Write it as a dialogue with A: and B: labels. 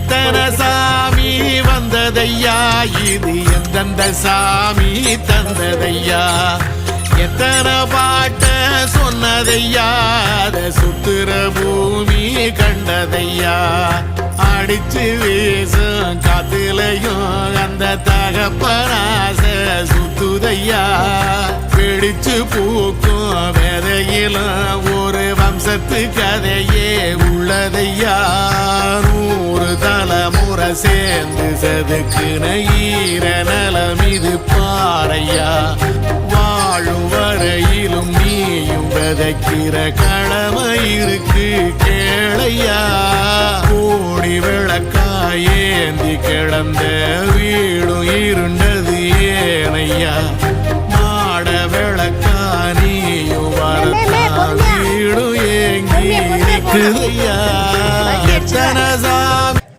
A: எத்தனை சாமி வந்ததையா இது எந்தெந்த சாமி தந்ததையா எத்தனை பாட்ட சொன்னதையா அத சுத்துற பூமி கண்டதையா அடிச்சு வீசும் காத்துலையும் அந்த தகப்பனாச சுத்துதையா பிடிச்சு பூக்கும் விதையிலும் ஒரு வம்சத்து கதையே உள்ளதையா 100 தலைமுறை சேர்ந்து செதுக்குன ஈர நலம் இது பாறையா வாழும் வரையிலும் நீயும் விதைக்கிற கடமை இருக்கு கேளையா கோடி விளக்காயேந்தி கிடந்த வீடும் இருண்டது ஏனையா மாட விளக்கா நீயும் வரத்தா வீடும் ஏங்கி இருக்குதையா எத்தனை